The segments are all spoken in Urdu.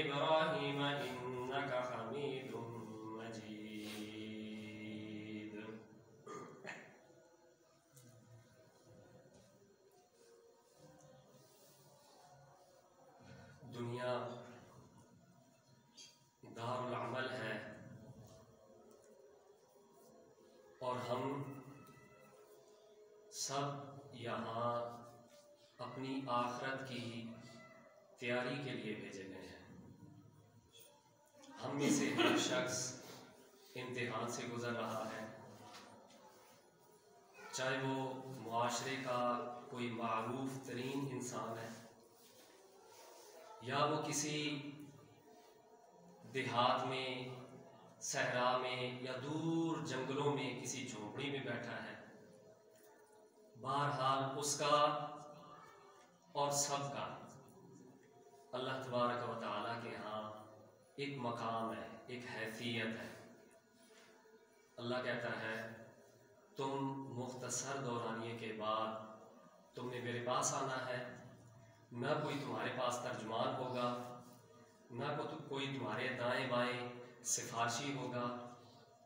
إبراهيم إنك حميد مجيد. دنیا دار العمل ہے اور ہم سب یہاں اپنی آخرت کی تیاری کے لیے بھیجے گئے ہیں. ہم میں سے ہر شخص امتحان سے گزر رہا ہے، چاہے وہ معاشرے کا کوئی معروف ترین انسان ہے یا وہ کسی دیہات میں، صحرا میں یا دور جنگلوں میں کسی جھونپڑی میں بیٹھا ہے. بہرحال اس کا اور سب کا اللہ تبارک و تعالیٰ کے ہاں ایک مقام ہے، ایک حیثیت ہے. اللہ کہتا ہے تم مختصر دورانیے کے بعد تم نے میرے پاس آنا ہے، نہ کوئی تمہارے پاس ترجمان ہوگا، نہ کوئی تمہارے دائیں بائیں سفارشی ہوگا،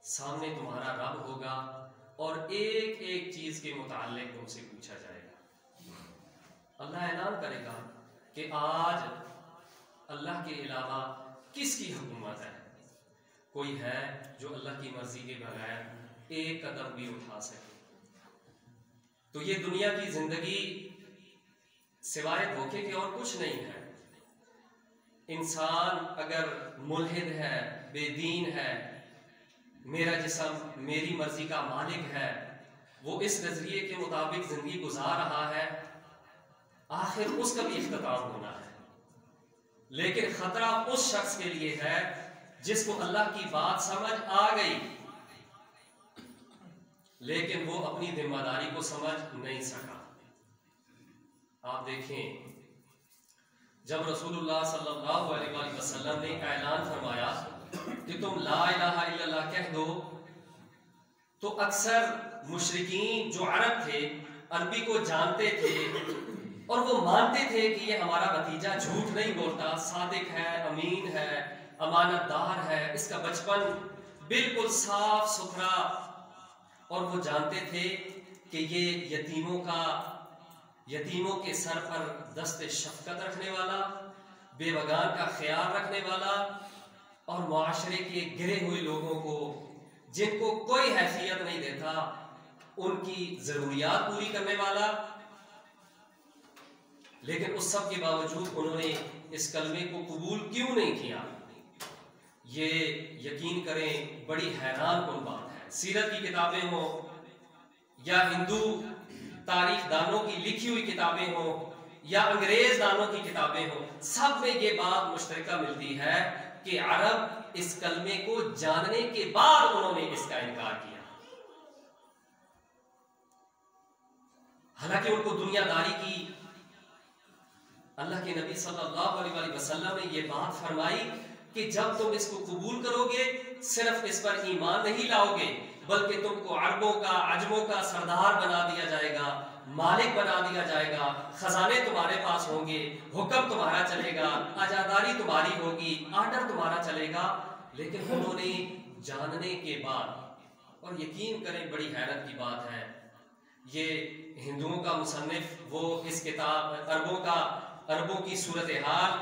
سامنے تمہارا رب ہوگا اور ایک ایک چیز کے متعلق تم سے پوچھا جائے گا. اللہ اعلان کرے گا کہ آج اللہ کے علاوہ کس کی حکومت ہے؟ کوئی ہے جو اللہ کی مرضی کے بغیر ایک قدم بھی اٹھا سکے؟ تو یہ دنیا کی زندگی سوائے دھوکے کے اور کچھ نہیں ہے. انسان اگر ملحد ہے، بے دین ہے، میرا جسم میری مرضی کا مالک ہے، وہ اس نظریے کے مطابق زندگی گزار رہا ہے، آخر اس کا بھی اختتام ہونا ہے. لیکن خطرہ اس شخص کے لیے ہے جس کو اللہ کی بات سمجھ آ گئی لیکن وہ اپنی ذمہ داری کو سمجھ نہیں سکا. آپ دیکھیں جب رسول اللہ صلی اللہ علیہ وآلہ وسلم نے اعلان فرمایا کہ تم لا الہ الا اللہ کہہ دو، تو اکثر مشرکین جو عرب تھے، عربی کو جانتے تھے اور وہ مانتے تھے کہ یہ ہمارا بھتیجا جھوٹ نہیں بولتا، صادق ہے، امین ہے، امانت دار ہے، اس کا بچپن بالکل صاف ستھرا، اور وہ جانتے تھے کہ یہ یتیموں کے سر پر دست شفقت رکھنے والا، بیوگان کا خیال رکھنے والا اور معاشرے کے گرے ہوئے لوگوں کو جن کو کوئی حیثیت نہیں دیتا ان کی ضروریات پوری کرنے والا. لیکن اس سب کے باوجود انہوں نے اس کلمے کو قبول کیوں نہیں کیا؟ یہ یقین کریں بڑی حیران کن بات ہے. سیرت کی کتابیں ہوں یا ہندو تاریخ دانوں کی لکھی ہوئی کتابیں ہوں یا انگریز دانوں کی کتابیں ہوں، سب میں یہ بات مشترکہ ملتی ہے کہ عرب اس کلمے کو جاننے کے بعد انہوں نے اس کا انکار کیا. حالانکہ ان کو دنیا داری کی اللہ کے نبی صلی اللہ علیہ وآلہ وسلم نے یہ بات فرمائی کہ جب تم اس کو قبول کرو گے صرف اس پر ایمان نہیں لاؤ گے بلکہ تم کو عربوں کا عجموں کا سردار بنا دیا جائے گا، مالک بنا دیا جائے گا، خزانے تمہارے پاس ہوں گے، حکم تمہارا چلے گا، آزاداری تمہاری ہوگی، آرڈر تمہارا چلے گا. لیکن انہوں نے جاننے کے بعد، اور یقین کریں بڑی حیرت کی بات ہے، یہ ہندوؤں کا مصنف وہ اس کتاب عربوں کی صورتحال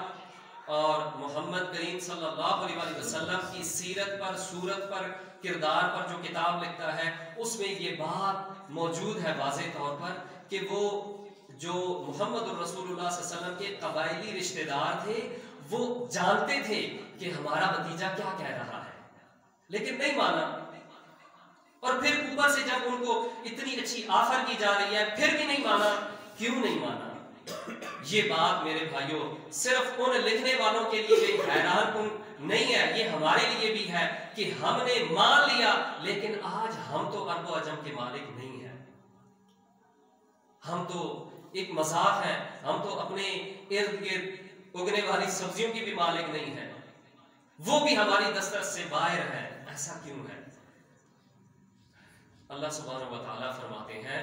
اور محمد کریم صلی اللہ علیہ وآلہ وسلم کی سیرت پر، صورت پر، کردار پر جو کتاب لکھتا ہے اس میں یہ بات موجود ہے واضح طور پر کہ وہ جو محمد الرسول اللہ صلی اللہ علیہ وسلم کے قبائلی رشتہ دار تھے وہ جانتے تھے کہ ہمارا بھتیجا کیا کہہ رہا ہے لیکن نہیں مانا. اور پھر اوپر سے جب ان کو اتنی اچھی آفر کی جا رہی ہے پھر بھی نہیں مانا. کیوں نہیں مانا؟ یہ بات میرے بھائیوں صرف ان لکھنے والوں کے لیے حیران کن نہیں ہے، یہ ہمارے لیے بھی ہے کہ ہم نے مان لیا لیکن آج ہم تو عرب و عجم کے مالک نہیں ہیں. ہم تو ایک مذاق ہیں، ہم تو اپنے ارد گرد اگنے والی سبزیوں کی بھی مالک نہیں ہیں، وہ بھی ہماری دسترس سے باہر ہیں. ایسا کیوں ہے؟ اللہ سبحانہ و تعالیٰ فرماتے ہیں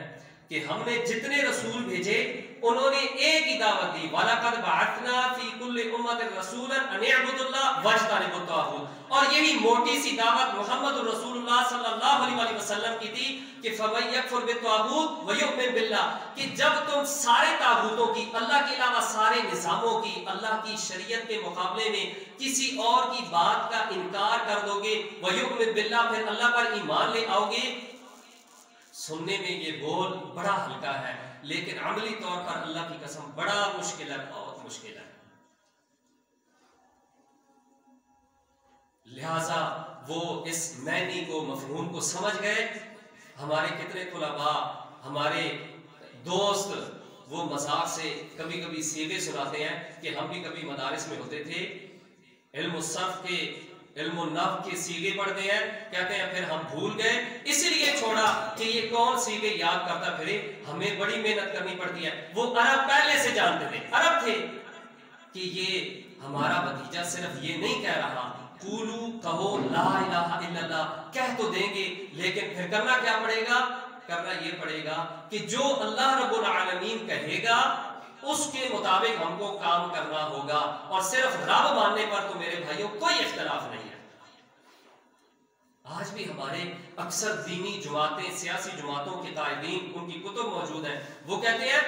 کہ ہم نے جتنے رسول بھیجے انہوں نے ایک ہی دعوت دی، وَلَقَدْ بَعَثْنَا فِي كُلِّ أُمَّةٍ رَسُولًا أَنِ اعْبُدُوا اللَّهَ وَاجْتَنِبُوا الطَّاغُوتَ۔ اور یہی موٹی سی دعوت محمد رسول اللہ صلی اللہ علیہ وسلم کی تھی کہ فَمَن يَكْفُرْ بِالطَّاغُوتِ وَيُؤْمِنْ بِاللَّهِ، کہ جب تم سارے طاغوتوں کی، اللہ کے علاوہ سارے نظاموں کی، اللہ کی شریعت کے مقابلے میں کسی اور کی بات کا انکار کر دو گے، وَيُؤْمِنْ بِاللَّهِ، پھر اللہ پر ایمان لے آؤ گے۔ سننے میں یہ بول بڑا ہلکا ہے، لیکن عملی طور پر اللہ کی قسم بڑا مشکل ہے، بہت مشکل ہے۔ لہذا وہ اس معنی کو، مفہوم کو سمجھ گئے۔ ہمارے کتنے طلباء، ہمارے دوست وہ مذاق سے کبھی کبھی سیغے سناتے ہیں کہ ہم بھی کبھی مدارس میں ہوتے تھے، علم الصرف کے، علم النحو کے سیغے پڑھتے ہیں، کہتے ہیں پھر ہم بھول گئے اسی لیے چھوڑا کہ یہ کون سیغے یاد کرتا پھرے، ہمیں بڑی محنت کرنی پڑتی ہے۔ وہ عرب پہلے سے جانتے تھے، عرب تھے کہ یہ ہمارا بھتیجا صرف یہ نہیں کہہ رہا، قولو کہو لا الہ الا اللہ، کہہ تو دیں گے لیکن پھر کرنا کیا پڑے گا؟ کرنا یہ پڑے گا کہ جو اللہ رب العالمین کہے گا اس کے مطابق ہم کو کام کرنا ہوگا، اور صرف رب ماننے پر تو میرے بھائیوں کوئی اختلاف نہیں ہے۔ آج بھی ہمارے اکثر دینی جماعتیں، سیاسی جماعتوں کے قائدین، ان کی کتب موجود ہیں، وہ کہتے ہیں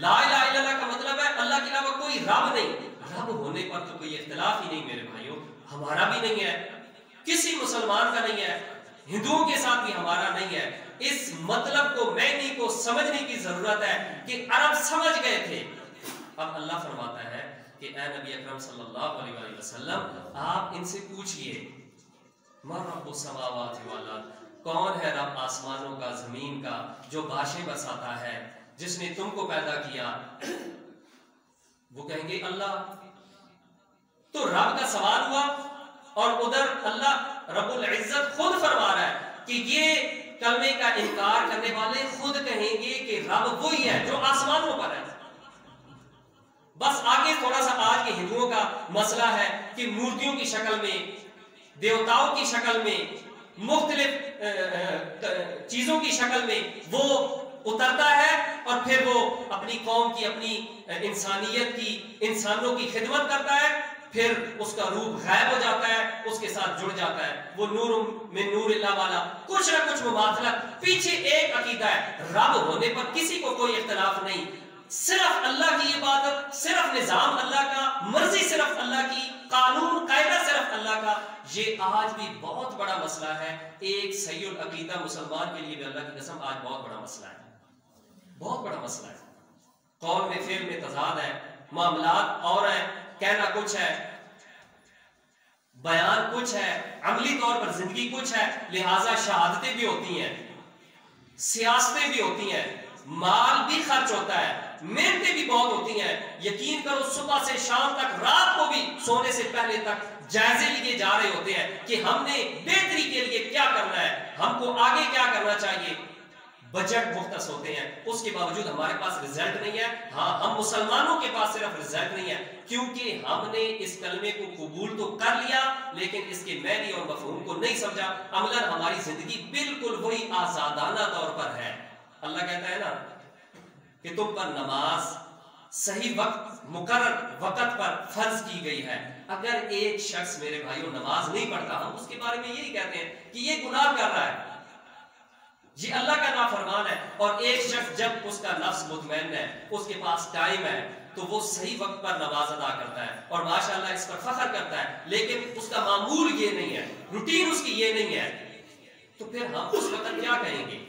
لا الہ الا اللہ کا مطلب ہے اللہ کے علاوہ کوئی رب نہیں۔ رب ہونے پر تو کوئی اختلاف ہی نہیں میرے بھائیوں، ہمارا بھی نہیں ہے، کسی مسلمان کا نہیں ہے، ہندوؤں کے ساتھ بھی ہمارا نہیں ہے۔ اس مطلب کو، معنی کو سمجھنے کی ضرورت ہے کہ عرب سمجھ گئے تھے۔ اب اللہ فرماتا ہے کہ اے نبی اکرم صلی اللہ علیہ وسلم آپ ان سے پوچھئے مَن رَبُّ السَّمَاوَاتِ وَالْأَرْضِ، کون ہے رب آسمانوں کا، زمین کا، جو باشیں بساتا ہے، جس نے تم کو پیدا کیا؟ وہ کہیں گے اللہ۔ تو رب کا سوال ہوا، اور ادھر اللہ رب العزت خود فرما رہا ہے کہ یہ کلمے کا انکار کرنے والے خود کہیں گے کہ رب وہی ہے جو آسمانوں پر ہے۔ بس آگے تھوڑا سا آج کے ہندوؤں کا مسئلہ ہے کہ مورتیوں کی شکل میں، دیوتاؤں کی شکل میں، مختلف چیزوں کی شکل میں وہ اترتا ہے، اور پھر وہ اپنی قوم کی، اپنی انسانیت کی، انسانوں کی خدمت کرتا ہے، پھر اس کا روح غائب ہو جاتا ہے، اس کے ساتھ جڑ جاتا ہے، وہ نور من نور اللہ والا، کچھ نہ کچھ مماثلت۔ پیچھے ایک عقیدہ ہے، رب ہونے پر کسی کو کوئی اختلاف نہیں، صرف اللہ کی عبادت، صرف نظام اللہ کا، مرضی صرف اللہ کی، قانون قاعدہ صرف اللہ کا۔ یہ آج بھی بہت بڑا مسئلہ ہے، ایک صحیح العقیدہ مسلمان کے لیے بھی اللہ کی قسم آج بہت بڑا مسئلہ ہے، بہت بڑا مسئلہ ہے۔ قول میں، فعل میں تضاد ہے، معاملات اور ہیں، کہنا کچھ ہے، بیان کچھ ہے، عملی طور پر زندگی کچھ ہے، لہٰذا شہادتیں بھی ہوتی ہیں، سیاستیں بھی ہوتی ہیں، مال بھی خرچ ہوتا ہے، محنتیں بھی بہت ہوتی ہیں۔ یقین کرو صبح سے شام تک، رات کو بھی سونے سے پہلے تک جائزے لیے جا رہے ہوتے ہیں کہ ہم نے بہتری کے لیے کیا کرنا ہے، ہم کو آگے کیا کرنا چاہیے۔ بجٹ مختص ہوتے ہیں، اس کے باوجود ہمارے پاس رزلٹ نہیں ہے۔ ہاں، ہم مسلمانوں کے پاس صرف رزلٹ نہیں ہے کیونکہ ہم نے اس کلمے کو قبول تو کر لیا لیکن اس کے معنی اور مفہوم کو نہیں سمجھا۔ عملاً ہماری زندگی بالکل وہی آزادانہ طور پر ہے۔ اللہ کہتا ہے نا کہ تم پر نماز صحیح وقت، مقرر وقت پر فرض کی گئی ہے۔ اگر ایک شخص میرے بھائیوں نماز نہیں پڑھتا، ہم اس کے بارے میں یہی کہتے ہیں کہ یہ گناہ کر رہا ہے، یہ اللہ کا نافرمان ہے۔ اور ایک شخص جب اس کا نفس مطمئن ہے، اس کے پاس ٹائم ہے، تو وہ صحیح وقت پر نماز ادا کرتا ہے اور ماشاءاللہ اس پر فخر کرتا ہے، لیکن اس کا معمول یہ نہیں ہے، روٹین اس کی یہ نہیں ہے، تو پھر ہم اس وقت کیا کہیں گے؟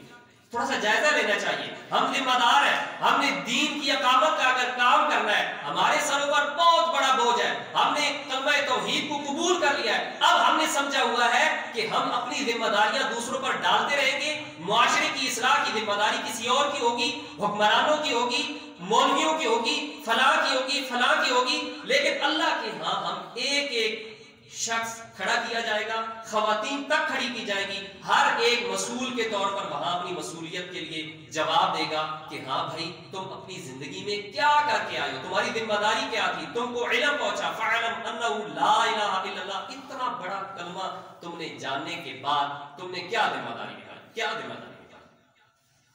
تھوڑا سا جائزہ لینا چاہیے۔ ہم ذمہ دار ہیں، ہم نے دین کی اقامت کا اگر کام کرنا ہے، ہمارے سروں پر بہت بڑا بوجھ ہے، ہم نے کلمہ توحید کو قبول کر لیا ہے، اب ہم نے سمجھا ہوا ہے کہ ہم اپنی ذمہ داریاں دوسروں پر ڈالتے رہیں گے۔ معاشرے کی اصلاح کی ذمہ داری کسی اور کی ہوگی، حکمرانوں کی ہوگی، مولویوں کی ہوگی، فلاں کی ہوگی، فلاں کی ہوگی، لیکن اللہ کے ہاں ہم ایک ایک شخص کھڑا کیا جائے گا، خواتین تک کھڑی کی جائے گی، ہر ایک مسئول کے طور پر وہاں اپنی مسئولیت کے لیے جواب دے گا کہ ہاں بھائی تم اپنی زندگی میں کیا کر کے آئے ہو، تمہاری ذمہ داری کیا تھی، تم کو علم پہنچا، فَعَلَمْ أَنَّهُ لَا إِلَهَ إِلَّا اللَّهُ، اتنا بڑا کلمہ تم نے جاننے کے بعد تم نے کیا ذمہ داری نبھائی، کیا ذمہ داری نبھائی؟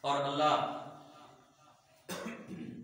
اور اللہ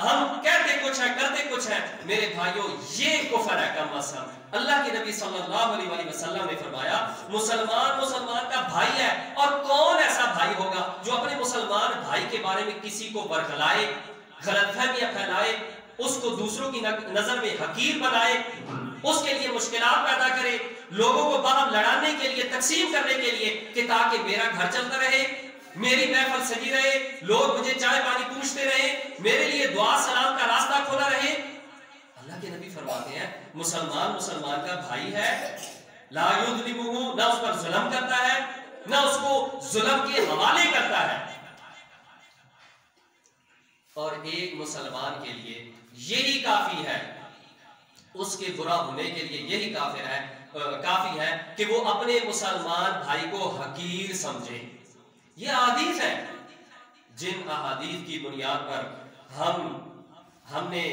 ہم کہتے کچھ ہے کرتے کچھ ہے. میرے بھائیوں یہ کفر ہے کم از کم. اللہ کے نبی صلی اللہ علیہ وسلم نے فرمایا مسلمان کا بھائی ہے. اور کون ایسا بھائی ہوگا جو اپنے مسلمان بھائی کے بارے میں کسی کو ورغلائے, غلط فہمیاں پھیلائے, اس کو دوسروں کی نظر میں حقیر بنائے, اس کے لیے مشکلات پیدا کرے, لوگوں کو باہم لڑانے کے لیے, تقسیم کرنے کے لیے, کہ تاکہ میرا گھر چلتا رہے, میری محفل سجی رہے, لوگ مجھے چائے پانی پوچھتے رہے, میرے لیے دعا سلام کا راستہ کھولا رہے. اللہ کے نبی فرماتے ہیں مسلمان کا بھائی ہے, لا یظلمہ, نہ اس پر ظلم کرتا ہے, نہ اس کو ظلم کے حوالے کرتا ہے. اور ایک مسلمان کے لیے یہی کافی ہے, اس کے برا ہونے کے لیے یہی کافی ہے کہ وہ اپنے مسلمان بھائی کو حقیر سمجھے. یہ احادیث ہے جن احادیث کی بنیاد پر ہم نے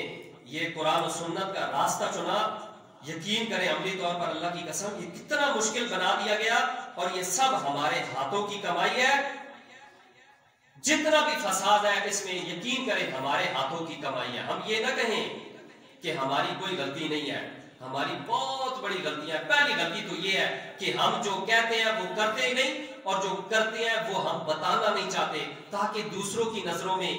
یہ قرآن و سنت کا راستہ چنا. یقین کریں عملی طور پر اللہ کی قسم یہ کتنا مشکل بنا دیا گیا, اور یہ سب ہمارے ہاتھوں کی کمائی ہے. جتنا بھی فساد ہے اس میں یقین کریں ہمارے ہاتھوں کی کمائی ہے. ہم یہ نہ کہیں کہ ہماری کوئی غلطی نہیں ہے, ہماری بہت بڑی غلطیاں. پہلی غلطی تو یہ ہے کہ ہم جو کہتے ہیں وہ کرتے ہی نہیں, اور جو کرتے ہیں وہ ہم بتانا نہیں چاہتے تاکہ دوسروں کی نظروں میں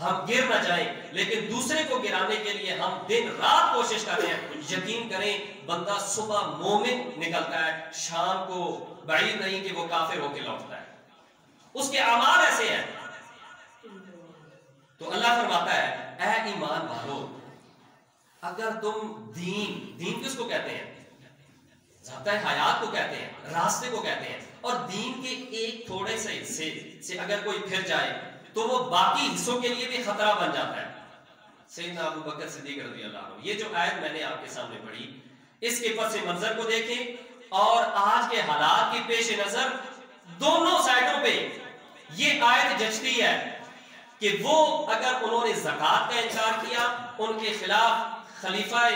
ہم گر نہ جائیں. لیکن دوسرے کو گرانے کے لیے ہم دن رات کوشش کرتے ہیں. یقین کریں بندہ صبح مومن نکلتا ہے, شام کو بعید نہیں کہ وہ کافر ہو کے لوٹتا ہے. اس کے اعمال ایسے ہیں. تو اللہ فرماتا ہے اے ایمان والو, اگر تم دین کس کو کہتے ہیں؟ ذات حیات کو کہتے ہیں, راستے کو کہتے ہیں. اور دین کے ایک تھوڑے سے حصے سے اگر کوئی پھر جائے تو وہ باقی حصوں کے لیے بھی خطرہ بن جاتا ہے. سیدنا ابو بکر صدیق رضی اللہ عنہ, یہ جو آیت میں نے آپ کے سامنے پڑھی, اس کے پس منظر کو دیکھیں اور آج کے حالات کی پیش نظر دونوں سائڈوں پہ یہ آیت جچتی ہے کہ وہ اگر انہوں نے زکوٰۃ کا انکار کیا, ان کے خلاف خلیفہ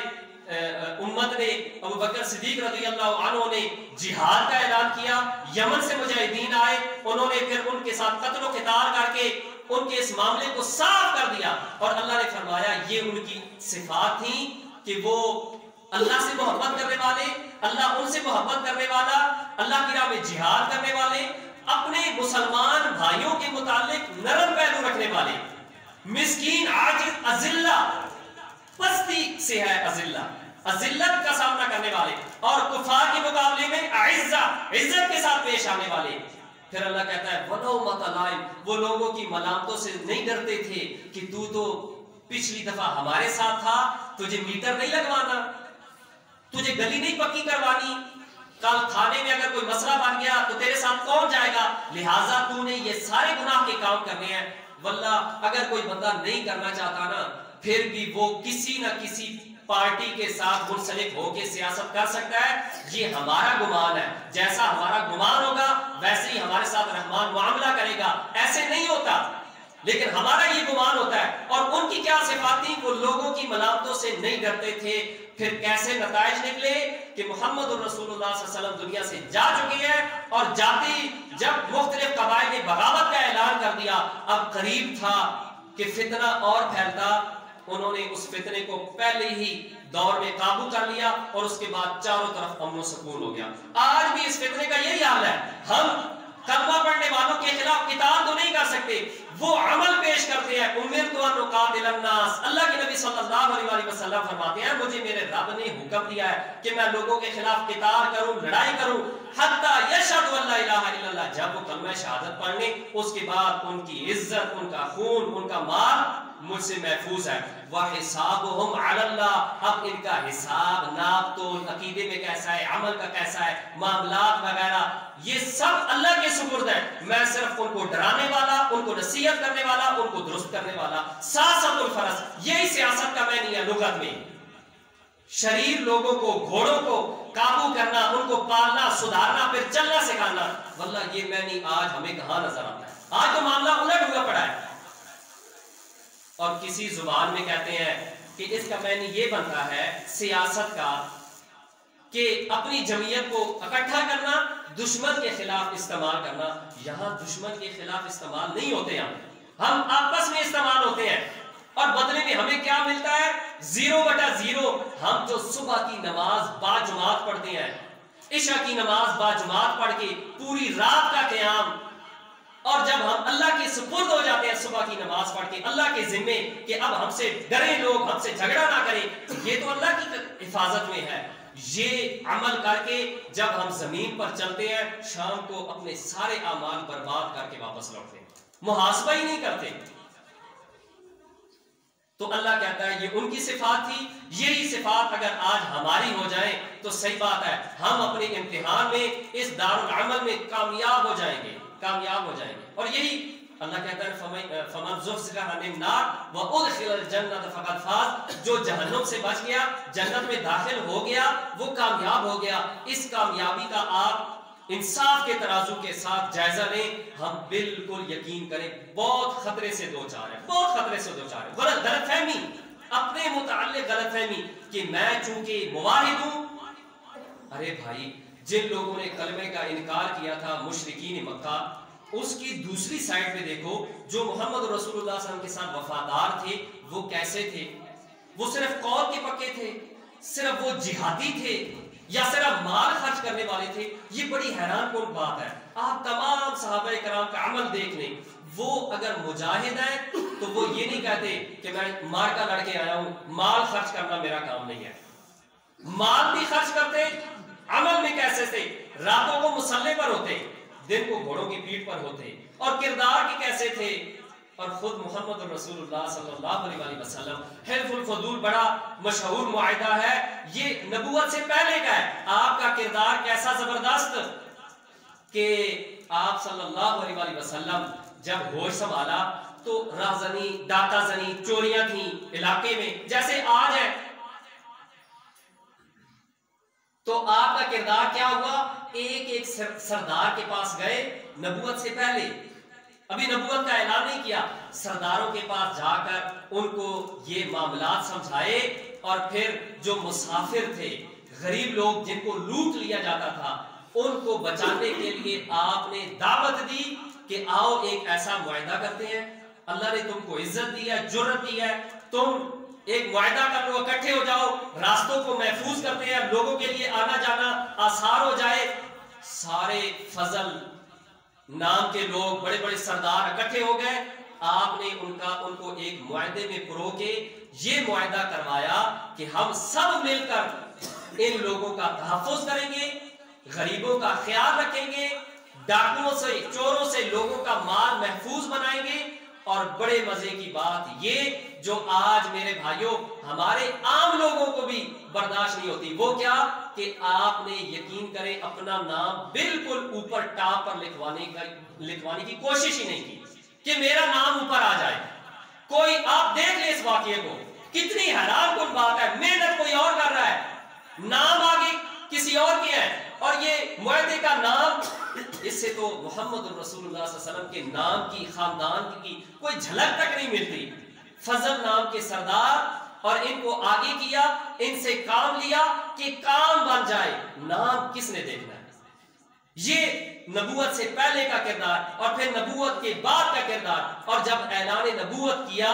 امت نے ابو بکر صدیق رضی اللہ عنہ نے جہاد کا اعلان کیا, یمن سے مجاہدین آئے, انہوں نے پھر ان کے ساتھ قتل و قتال کر کے ان کے اس معاملے کو صاف کر دیا. اور اللہ نے فرمایا یہ ان کی صفات تھیں کہ وہ اللہ سے محبت کرنے والے, اللہ ان سے محبت کرنے والا, اللہ کی راہ میں جہاد کرنے والے, اپنے مسلمان بھائیوں کے متعلق نرم پہلو رکھنے والے, مسکین عاجز اذلہ, پستی سے ہے ذلت کا سامنا کرنے والے, اور کفار کے مقابلے میں عزت کے ساتھ پیش آنے والے. پھر اللہ کہتا ہے وَلَوْمَةَ لَائِمٍ, وہ لوگوں کی ملامتوں سے نہیں ڈرتے تھے کہ تو پچھلی دفعہ ہمارے ساتھ تھا, تجھے میٹر نہیں لگوانا, تجھے گلی نہیں پکی کروانی, کل تھانے میں اگر کوئی مسئلہ بن گیا تو تیرے ساتھ کون جائے گا, لہٰذا تو نے یہ سارے گناہ کے کام کرنے ہیں. واللہ اگر کوئی بندہ نہیں کرنا چاہتا نا, پھر بھی وہ کسی نہ کسی پارٹی کے ساتھ منسلک ہو کے سیاست کر سکتا ہے. یہ ہمارا گمان ہے, جیسا ہمارا گمان ہوگا ویسے ہی ہمارے ساتھ رحمان معاملہ کرے گا, ایسے نہیں ہوتا, لیکن ہمارا یہ گمان ہوتا ہے. اور ان کی کیا صفات تھی, وہ لوگوں کی ملامتوں سے نہیں ڈرتے تھے. پھر کیسے نتائج نکلے کہ محمد الرسول اللہ صلی اللہ علیہ وسلم دنیا سے جا چکے ہیں, اور جاتی جب مختلف قبائل نے بغاوت کا اعلان کر دیا, اب قریب تھا کہ فتنہ اور پھیلتا. انہوں نے اس فتنے کو پہلے ہی دور میں قابو کر لیا, اور اس کے بعد چاروں طرف امن و سکون ہو گیا. آج بھی اس فتنے کا یہی حال ہے. ہم کلمہ پڑھنے والوں کے خلاف قتال تو نہیں کر سکتے, وہ عمل پیش کرتے ہیں. امرت ان اقاتل الناس, اللہ کے نبی صلی اللہ علیہ وسلم فرماتے ہیں مجھے میرے رب نے حکم دیا ہے کہ میں لوگوں کے خلاف قتال کروں, لڑائی کروں, حتی یشہدوا ان لا الہ الا اللہ, جب وہ کلمہ شہادت پڑھ لیں اس کے بعد ان کی عزت, ان کا خون, ان کا مال مجھ سے محفوظ ہے. وَحِسَابُهُمْ عَلَى اللَّهِ, اب ان کا حساب ناپ تو عقیدے میں کیسا ہے, عمل کا کیسا ہے, معاملات وغیرہ یہ سب اللہ کے سپرد ہے. میں صرف ان کو ڈرانے والا, ان کو نصیحت کرنے والا, ان کو درست کرنے والا. سیاست الفرس, یہی سیاست کا معنی ہے لغت میں. شریر لوگوں کو, گھوڑوں کو قابو کرنا, ان کو پالنا, سدھارنا, پھر چلنا سکھانا. واللہ یہ معنی آج ہمیں کہاں نظر آتا ہے. آج تو معاملہ الٹ ہوا پڑا ہے, اور کسی زبان میں کہتے ہیں کہ اس کا معنی یہ بنتا ہے سیاست کا کہ اپنی جمعیت کو اکٹھا کرنا, دشمن کے خلاف استعمال کرنا. یہاں دشمن کے خلاف استعمال نہیں ہوتے ہیں, ہم آپس میں استعمال ہوتے ہیں اور بدلے میں ہمیں کیا ملتا ہے؟ 0/0۔ ہم جو صبح کی نماز با جماعت پڑھتے ہیں، عشاء کی نماز با جماعت پڑھ کے پوری رات کا قیام، اور جب ہم اللہ کے سپرد ہو جاتے ہیں صبح کی نماز پڑھ کے اللہ کے ذمے کہ اب ہم سے ڈرے لوگ، ہم سے جھگڑا نہ کریں، یہ تو اللہ کی حفاظت میں ہے۔ یہ عمل کر کے جب ہم زمین پر چلتے ہیں، شام کو اپنے سارے اعمال برباد کر کے واپس لوٹتے ہیں، محاسبہ ہی نہیں کرتے۔ تو اللہ کہتا ہے یہ ان کی صفات تھی، یہی صفات اگر آج ہماری ہو جائیں تو صحیح بات ہے، ہم اپنے امتحان میں اس دارالعمل میں کامیاب ہو جائیں گے، کامیاب ہو جائیں گے۔ اور یہی اللہ کہتا ہے فمن زحزح عن النار وادخل الجنۃ فقد فاز، جو جہنم سے بچ گیا، جنت میں داخل ہو گیا، وہ کامیاب ہو گیا۔ اس کامیابی کا آپ انصاف کے ترازو کے ساتھ جائزہ لیں، ہم بالکل یقین کریں بہت خطرے سے دو چار ہیں، بہت خطرے سے دو چار ہیں۔ غلط فہمی، اپنے متعلق غلط فہمی کہ میں چونکہ موحد ہوں۔ ارے بھائی، جن لوگوں نے کلمے کا انکار کیا تھا مشرکین مکہ، اس کی دوسری سائڈ پہ دیکھو، جو محمد رسول اللہ صلی اللہ علیہ وسلم کے ساتھ وفادار تھے وہ کیسے تھے؟ وہ صرف قول کے پکے تھے، صرف وہ جہادی تھے، یا صرف مال خرچ کرنے والے تھے؟ یہ بڑی حیران کن بات ہے۔ آپ تمام صحابہ کرام کا عمل دیکھ لیں، وہ اگر مجاہد ہیں تو وہ یہ نہیں کہتے کہ میں مار کا لڑ کے آیا ہوں، مال خرچ کرنا میرا کام نہیں ہے۔ مال بھی خرچ کرتے، عمل میں کیسے تھے؟ راتوں کو مسلح پر ہوتے، دن کو گھوڑوں کی پیٹھ پر ہوتے، اور کردار کے کیسے تھے؟ اور خود محمد رسول اللہ صلی اللہ علیہ وسلم، حلف الفضول بڑا مشہور معاہدہ ہے، یہ نبوت سے پہلے کا ہے۔ آپ کا کردار کیسا زبردست کہ آپ صلی اللہ علیہ وسلم جب ہوش سنبھالا تو رازنی، ڈاکہ زنی، چوریاں تھیں علاقے میں جیسے آج ہے، تو آپ کا کردار کیا ہوا؟ ایک ایک سردار کے پاس گئے نبوت سے پہلے، ابھی نبوت کا اعلان نہیں کیا، سرداروں کے پاس جا کر ان کو یہ معاملات سمجھائے، اور پھر جو مسافر تھے، غریب لوگ جن کو لوٹ لیا جاتا تھا، ان کو بچانے کے لیے آپ نے دعوت دی کہ آؤ ایک ایسا معاہدہ کرتے ہیں، اللہ نے تم کو عزت دی ہے، جرت دی ہے، تم ایک معاہدہ کر لو، اکٹھے ہو جاؤ، راستوں کو محفوظ کرتے ہیں، لوگوں کے لیے آنا جانا آسان ہو جائے۔ سارے فضل نام کے لوگ، بڑے بڑے سردار اکٹھے ہو گئے، آپ نے ان کو ایک معاہدے میں پرو کے یہ معاہدہ کروایا کہ ہم سب مل کر ان لوگوں کا تحفظ کریں گے، غریبوں کا خیال رکھیں گے، ڈاکوؤں سے، چوروں سے لوگوں کا مال محفوظ بنائیں گے۔ اور بڑے مزے کی بات یہ جو آج میرے بھائیوں ہمارے عام لوگوں کو بھی برداشت نہیں ہوتی، وہ کیا کہ آپ نے یقین کریں اپنا نام بالکل اوپر ٹاپ پر لکھوانے کی کوشش ہی نہیں کی کہ میرا نام اوپر آ جائے۔ کوئی آپ دیکھ لیں اس واقعے کو، کتنی حیران کن بات ہے، محنت کوئی اور کر رہا ہے، نام آگے کسی اور کے ہے، اور یہ معاہدے کا نام، اس سے تو محمد رسول اللہ صلی اللہ علیہ وسلم کے نام کی، خاندان کی کوئی جھلک تک نہیں ملتی۔ فضل نام کے سردار، اور ان کو آگے کیا، ان سے کام لیا کہ کام بن جائے، نام کس نے دیکھنا ہے؟ یہ نبوت سے پہلے کا کردار، اور پھر نبوت کے بعد کا کردار۔ اور جب اعلان نبوت کیا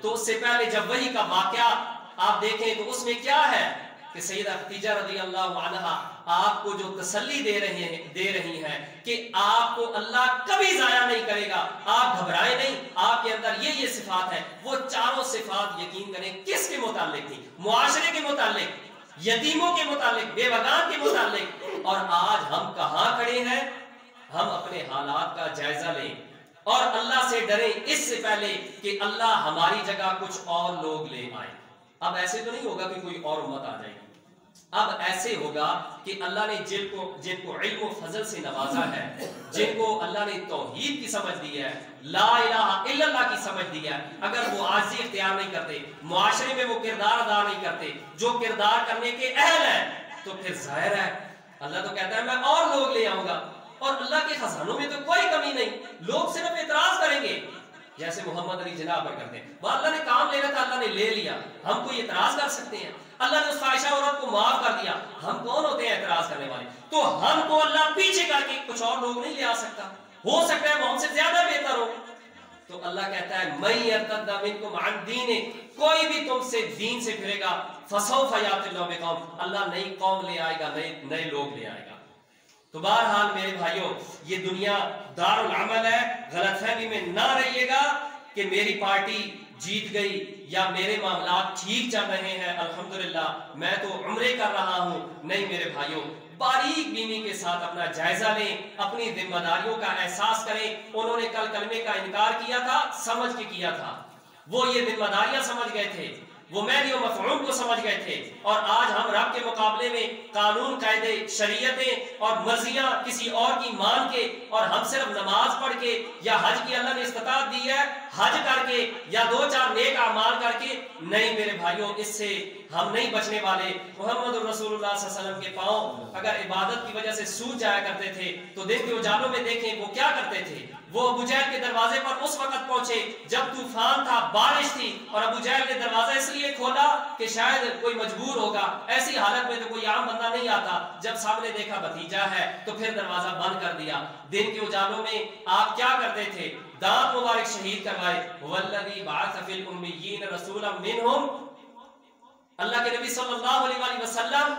تو اس سے پہلے جب وحی کا واقعہ آپ دیکھیں تو اس میں کیا ہے کہ سیدہ خدیجہ رضی اللہ عنہا آپ کو جو تسلی دے رہی ہیں کہ آپ کو اللہ کبھی ضائع نہیں کرے گا، آپ گھبرائیں نہیں، آپ کے اندر یہ صفات ہے۔ وہ چاروں صفات یقین کریں کس کے متعلق تھی؟ معاشرے کے متعلق، یتیموں کے متعلق، بے وگان کے متعلق۔ اور آج ہم کہاں کھڑے ہیں؟ ہم اپنے حالات کا جائزہ لیں اور اللہ سے ڈریں اس سے پہلے کہ اللہ ہماری جگہ کچھ اور لوگ لے آئے۔ اب ایسے تو نہیں ہوگا کہ کوئی اور امت آ جائے گی، اب ایسے ہوگا کہ اللہ نے جن کو علم و فضل سے نوازا ہے، جن کو اللہ نے توحید کی سمجھ دی ہے، لا الہ الا اللہ کی سمجھ دی ہے، اگر وہ عاجزی اختیار نہیں کرتے، معاشرے میں وہ کردار ادا نہیں کرتے جو کردار کرنے کے اہل ہیں، تو پھر ظاہر ہے اللہ تو کہتا ہے میں اور لوگ لے آؤں گا، اور اللہ کے خزانوں میں تو کوئی کمی نہیں، لوگ صرف اعتراض کریں گے جیسے محمد علی جناح پر کرتے ہیں۔ وہ اللہ نے کام لینا تھا، اللہ نے لے لیا، ہم کوئی اعتراض کر سکتے ہیں؟ اللہ نے اس فاحشہ عورت کو معاف کر دیا، ہم کون ہوتے ہیں اعتراض کرنے والے؟ تو ہم کو اللہ پیچھے کر کے کچھ اور لوگ نہیں لے آ سکتا، ہو سکتا ہے وہ ہم سے زیادہ بہتر ہو۔ تو اللہ کہتا ہے من یرتد منکم عن دینہ، کوئی بھی تم سے دین سے پھرے گا فسوف یأتی اللہ بقوم، اللہ نئی قوم لے آئے گا، نئے لوگ لے آئے گا۔ تو بہرحال میرے بھائیوں یہ دنیا دار العمل ہے، غلط فہمی میں نہ رہیے گا کہ میری پارٹی جیت گئی یا میرے معاملات ٹھیک چل رہے ہیں الحمدللہ میں تو عمرے کر رہا ہوں۔ نہیں میرے بھائیوں، باریک بینی کے ساتھ اپنا جائزہ لیں، اپنی ذمہ داریوں کا احساس کریں۔ انہوں نے کل کلمے کا انکار کیا تھا، سمجھ کے کیا تھا، وہ یہ ذمہ داریاں سمجھ گئے تھے، وہ مہدی و مفعول کو سمجھ گئے تھے، اور آج ہم رب کے مقابلے میں قانون قاعدے شریعتیں اور مرضیاں کسی اور کی مان کے، اور ہم صرف نماز پڑھ کے یا حج کی اللہ نے استطاعت دی ہے حج کر کے یا 2-4 نیک اعمال کر کے، نہیں میرے بھائیوں اس سے ہم نہیں بچنے والے۔ محمد رسول اللہ صلی اللہ علیہ وسلم کے پاؤں اگر عبادت کی وجہ سے سوج جایا کرتے تھے تو دن کے اجالوں میں دیکھیں وہ کیا کرتے تھے، وہ ابو جہل کے دروازے پر اس وقت پہنچے جب طوفان تھا، بارش تھی، اور ابو جہل نے دروازہ اس لیے کھولا کہ شاید کوئی مجبور ہوگا، ایسی حالت میں تو کوئی عام بندہ نہیں آتا، جب سامنے دیکھا بھتیجا ہے تو پھر دروازہ بند کر دیا۔ دن کے اجالوں میں آپ کیا کرتے تھے، دانت مبارک شہید کروائے۔ والذی بعث فی الامیین رسولا منہم، اللہ کے نبی صلی اللہ علیہ وآلہ وسلم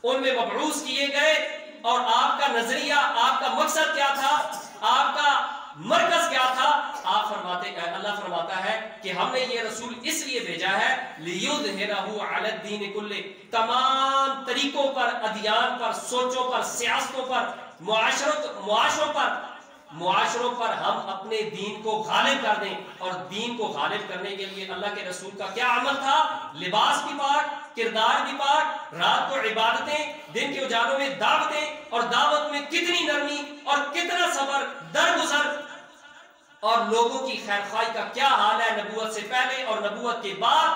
ان میں مبعوث کیے گئے، اور آپ کا نظریہ، آپ کا مقصد کیا تھا، آپ کا مرکز کیا تھا؟ آپ فرماتے ہیں، اللہ فرماتا ہے کہ ہم نے یہ رسول اس لیے بھیجا ہے لیظہرہ علی الدین کلہ، تمام طریقوں پر، ادیان پر، سوچوں پر، سیاستوں پر، معاشروں پر ہم اپنے دین کو غالب کر دیں۔ اور دین کو غالب کرنے کے لیے اللہ کے رسول کا کیا عمل تھا؟ لباس بھی پاک، کردار بھی پاک، رات کو عبادتیں، دن کے اجالوں میں دعوتیں، اور دعوت میں کتنی نرمی اور کتنا صبر، درگزر، اور لوگوں کی خیر خواہی کا کیا حال ہے نبوت سے پہلے اور نبوت کے بعد۔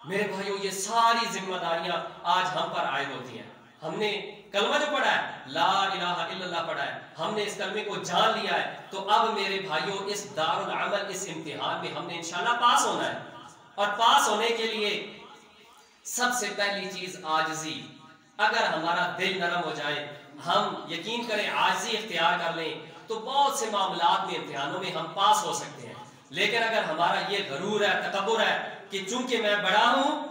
میرے بھائیوں یہ ساری ذمہ داریاں آج ہم پر عائد ہوتی ہیں۔ ہم نے کلمہ جو پڑھا ہے، لا الہ الا اللہ پڑھا ہے، ہم نے اس کلمے کو جان لیا ہے، تو اب میرے بھائیوں اس دار العمل، اس امتحان میں ہم نے انشاءاللہ پاس ہونا ہے۔ اور پاس ہونے کے لیے سب سے پہلی چیز عاجزی۔ اگر ہمارا دل نرم ہو جائے، ہم یقین کریں عاجزی اختیار کر لیں، تو بہت سے معاملات میں، امتحانوں میں ہم پاس ہو سکتے ہیں۔ لیکن اگر ہمارا یہ غرور ہے، تکبر ہے کہ چونکہ میں بڑا ہوں،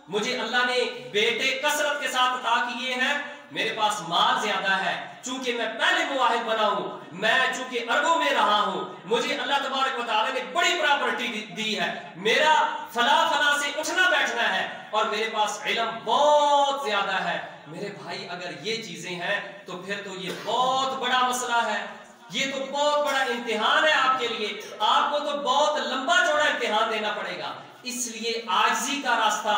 مجھے اللہ نے بیٹے کثرت کے ساتھ عطا کیے ہیں، میرے پاس مال زیادہ ہے، چونکہ میں پہلے مواہب بنا ہوں، میں چونکہ عربوں میں رہا ہوں، مجھے اللہ تبارک و تعالی نے بڑی پراپرٹی دی ہے، میرا فلاں سے اٹھنا بیٹھنا ہے، اور میرے پاس علم بہت زیادہ ہے۔ میرے بھائی اگر یہ چیزیں ہیں تو پھر تو یہ بہت بڑا مسئلہ ہے، یہ تو بہت بڑا امتحان ہے آپ کے لیے، آپ کو تو بہت لمبا چوڑا امتحان دینا پڑے گا۔ اس لیے عاجزی کا راستہ۔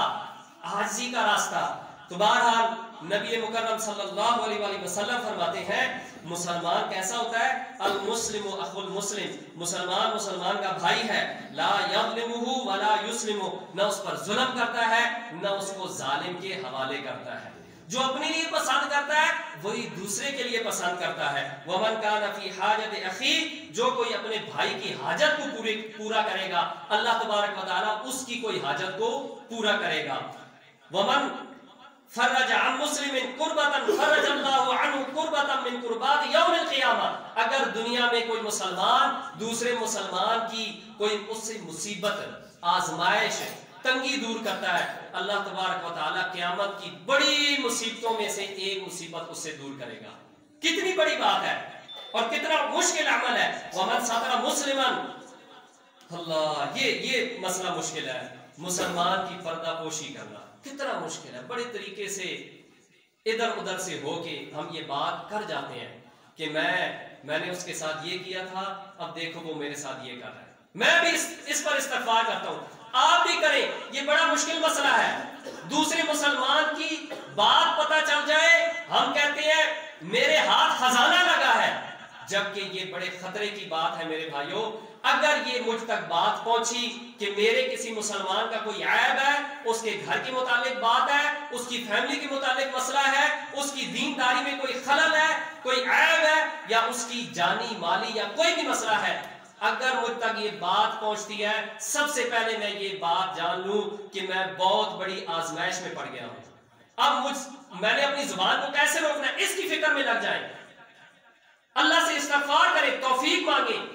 تو بہرحال نبی مکرم صلی اللہ علیہ وآلہ وسلم فرماتے ہیں مسلمان کیسا ہوتا ہے؟ المسلم اخو المسلم، مسلمان کا بھائی ہے، لا یظلمہ ولا یسلمہ، نہ اس پر ظلم کرتا ہے نہ اس کو ظالم کے حوالے کرتا ہے، جو اپنے لیے پسند کرتا ہے وہی دوسرے کے لیے پسند کرتا ہے۔ ومن کان فی حاجت اخیہ، جو کوئی اپنے بھائی کی حاجت کو پورا کرے گا اللہ تبارک و تعالی اس کی کوئی حاجت کو پورا کرے گا۔ ومن فرج عن مسلم کربتا فرج اللہ عنہ کربتا من کربات یوم القیامہ، اگر دنیا میں کوئی مسلمان دوسرے مسلمان کی کوئی اس سے مصیبت، آزمائش، تنگی دور کرتا ہے، اللہ تبارک و تعالی قیامت کی بڑی مصیبتوں میں سے ایک مصیبت اس سے دور کرے گا۔ کتنی بڑی بات ہے اور کتنا مشکل عمل ہے۔ ومن ستر مسلما، اللہ یہ مسئلہ مشکل ہے، مسلمان کی پردہ پوشی کرنا کتنا مشکل ہے۔ بڑے طریقے سے ادھر ادھر سے ہو کے ہم یہ بات کر جاتے ہیں کہ میں نے اس کے ساتھ یہ کیا تھا، اب دیکھو وہ میرے ساتھ یہ کر رہا ہے، میں بھی اس پر استغفار کرتا ہوں، آپ بھی کریں۔ یہ بڑا مشکل مسئلہ ہے۔ دوسرے مسلمان کی بات پتہ چل جائے، ہم کہتے ہیں میرے ہاتھ خزانہ لگا ہے، جبکہ یہ بڑے خطرے کی بات ہے میرے بھائیوں۔ اگر یہ مجھ تک بات پہنچی کہ میرے کسی مسلمان کا کوئی عیب ہے، اس کے گھر کے متعلق بات ہے، اس کی فیملی کے متعلق مسئلہ ہے، اس کی دینداری میں کوئی خلل ہے، کوئی عیب ہے، یا اس کی جانی مالی یا کوئی بھی مسئلہ ہے، اگر مجھ تک یہ بات پہنچتی ہے، سب سے پہلے میں یہ بات جان لوں کہ میں بہت بڑی آزمائش میں پڑ گیا ہوں۔ اب میں نے اپنی زبان کو کیسے روکنا ہے، اس کی فکر میں لگ جائیں، اللہ سے استغفار کریں، توفیق مانگیں،